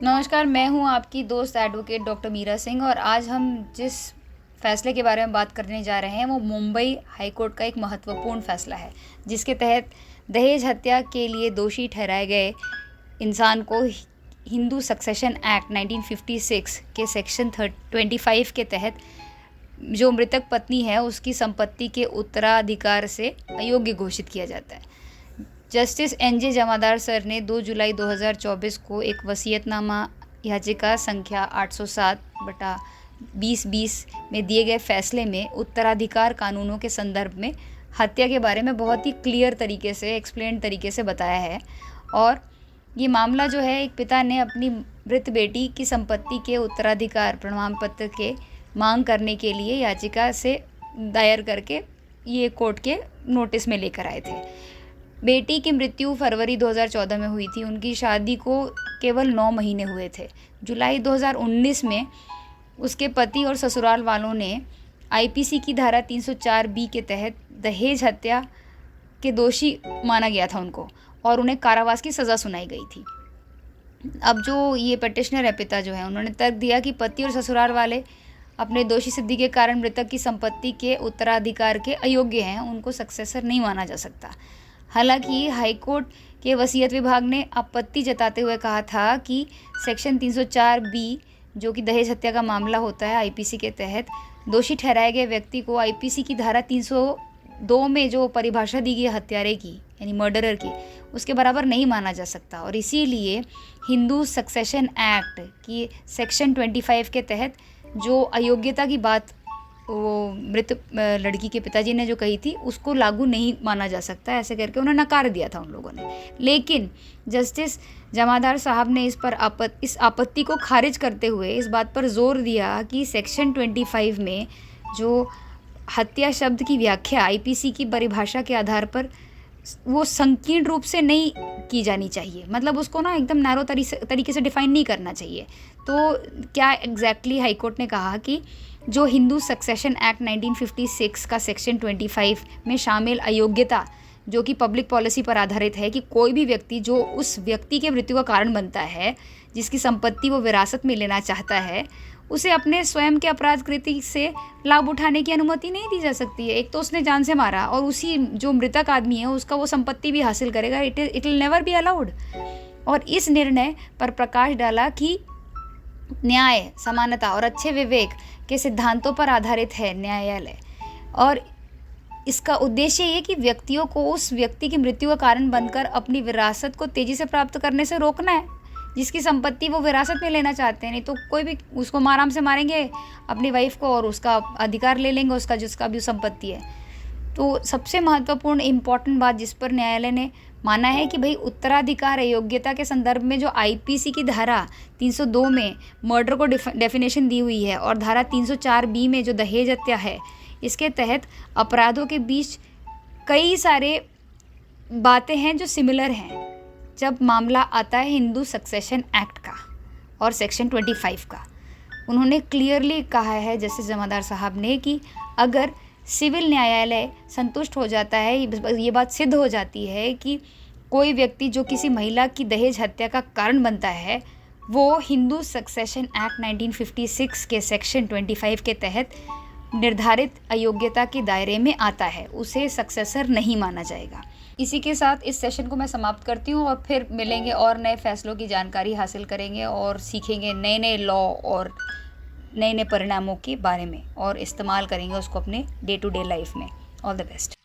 नमस्कार, मैं हूँ आपकी दोस्त एडवोकेट डॉक्टर मीरा सिंह और आज हम जिस फैसले के बारे में बात करने जा रहे हैं वो मुंबई हाई कोर्ट का एक महत्वपूर्ण फैसला है, जिसके तहत दहेज हत्या के लिए दोषी ठहराए गए इंसान को हिंदू सक्सेशन एक्ट 1956 के सेक्शन 25 के तहत जो मृतक पत्नी है उसकी संपत्ति के उत्तराधिकार से अयोग्य घोषित किया जाता है। जस्टिस एन.जे. जमादार सर ने 2 जुलाई 2024 को एक वसीयतनामा याचिका संख्या 807/2020 में दिए गए फैसले में उत्तराधिकार कानूनों के संदर्भ में हत्या के बारे में बहुत ही क्लियर तरीके से एक्सप्लेन तरीके से बताया है। और ये मामला जो है, एक पिता ने अपनी मृत बेटी की संपत्ति के उत्तराधिकार प्रमाण पत्र के मांग करने के लिए याचिका से दायर करके ये कोर्ट के नोटिस में लेकर आए थे। बेटी की मृत्यु फरवरी 2014 में हुई थी। उनकी शादी को केवल 9 महीने हुए थे। जुलाई 2019 में उसके पति और ससुराल वालों ने आईपीसी की धारा 304 बी के तहत दहेज हत्या के दोषी माना गया था उनको, और उन्हें कारावास की सज़ा सुनाई गई थी। अब जो ये पटिशनर है, पिता जो है, उन्होंने तर्क दिया कि पति और ससुराल वाले अपने दोषी सिद्धि के कारण मृतक की संपत्ति के उत्तराधिकार के अयोग्य हैं, उनको सक्सेसर नहीं माना जा सकता। हालांकि हाईकोर्ट के वसीयत विभाग ने आपत्ति जताते हुए कहा था कि सेक्शन 304 बी, जो कि दहेज हत्या का मामला होता है आईपीसी के तहत, दोषी ठहराए गए व्यक्ति को आईपीसी की धारा 302 में जो परिभाषा दी गई हत्यारे की, यानी मर्डरर की, उसके बराबर नहीं माना जा सकता। और इसीलिए हिंदू सक्सेशन एक्ट की सेक्शन 25 के तहत जो अयोग्यता की बात वो मृत लड़की के पिताजी ने जो कही थी, उसको लागू नहीं माना जा सकता, ऐसे करके उन्हें नकार दिया था उन लोगों ने। लेकिन जस्टिस जमादार साहब ने इस आपत्ति को खारिज करते हुए इस बात पर जोर दिया कि सेक्शन 25 में जो हत्या शब्द की व्याख्या आईपीसी की परिभाषा के आधार पर वो संकीर्ण रूप से नहीं की जानी चाहिए, मतलब उसको ना एकदम नैरो तरीके से डिफाइन नहीं करना चाहिए। तो क्या एग्जैक्टली हाईकोर्ट ने कहा कि जो हिंदू सक्सेशन एक्ट 1956 का सेक्शन 25 में शामिल अयोग्यता, जो कि पब्लिक पॉलिसी पर आधारित है कि कोई भी व्यक्ति जो उस व्यक्ति के मृत्यु का कारण बनता है, जिसकी संपत्ति वो विरासत में लेना चाहता है, उसे अपने स्वयं के अपराध कृत्य से लाभ उठाने की अनुमति नहीं दी जा सकती है। एक तो उसने जान से मारा और उसी जो मृतक आदमी है उसका वो संपत्ति भी हासिल करेगा, it will never be allowed. और इस निर्णय पर प्रकाश डाला कि न्याय, समानता और अच्छे विवेक के सिद्धांतों पर आधारित है न्यायालय, और इसका उद्देश्य ये कि व्यक्तियों को उस व्यक्ति की मृत्यु का कारण बनकर अपनी विरासत को तेजी से प्राप्त करने से रोकना है, जिसकी संपत्ति वो विरासत में लेना चाहते हैं। नहीं तो कोई भी उसको आराम से मारेंगे अपनी वाइफ को और उसका अधिकार ले लेंगे, उसका जिसका भी संपत्ति है। तो सबसे महत्वपूर्ण इम्पॉर्टेंट बात जिस पर न्यायालय ने माना है कि भाई उत्तराधिकार अयोग्यता के संदर्भ में जो आईपीसी की धारा 302 में मर्डर को डेफिनेशन दी हुई है और धारा 304 बी में जो दहेज हत्या है, इसके तहत अपराधों के बीच कई सारे बातें हैं जो सिमिलर हैं जब मामला आता है हिंदू सक्सेशन एक्ट का और सेक्शन 25 का। उन्होंने क्लियरली कहा है जस्टिस जमादार साहब ने कि अगर सिविल न्यायालय संतुष्ट हो जाता है, ये बात सिद्ध हो जाती है कि कोई व्यक्ति जो किसी महिला की दहेज हत्या का कारण बनता है वो हिंदू सक्सेशन एक्ट 1956 के सेक्शन 25 के तहत निर्धारित अयोग्यता के दायरे में आता है, उसे सक्सेसर नहीं माना जाएगा। इसी के साथ इस सेशन को मैं समाप्त करती हूँ और फिर मिलेंगे और नए फैसलों की जानकारी हासिल करेंगे और सीखेंगे नए नए लॉ और नए नए परिणामों के बारे में और इस्तेमाल करेंगे उसको अपने डे टू डे लाइफ में। All the best.